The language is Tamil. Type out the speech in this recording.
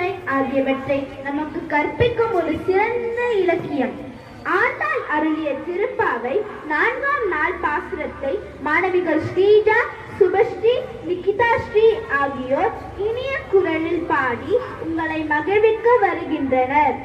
கருணை ஆகியவற்றை நமக்கு கற்பிக்கும் ஒரு சிறந்த இலக்கியம். ஆண்டாள் அருளிய திருப்பாவை 4ஆம் நாள் பாசுரத்தை மாணவிகள் ஸ்ரீஜா, சுபஸ்ரீ, நிகிதா ஸ்ரீ ஆகியோர் இனிய குரலில் பாடி உங்களை மகிழ்விக்க வருகின்றனர்.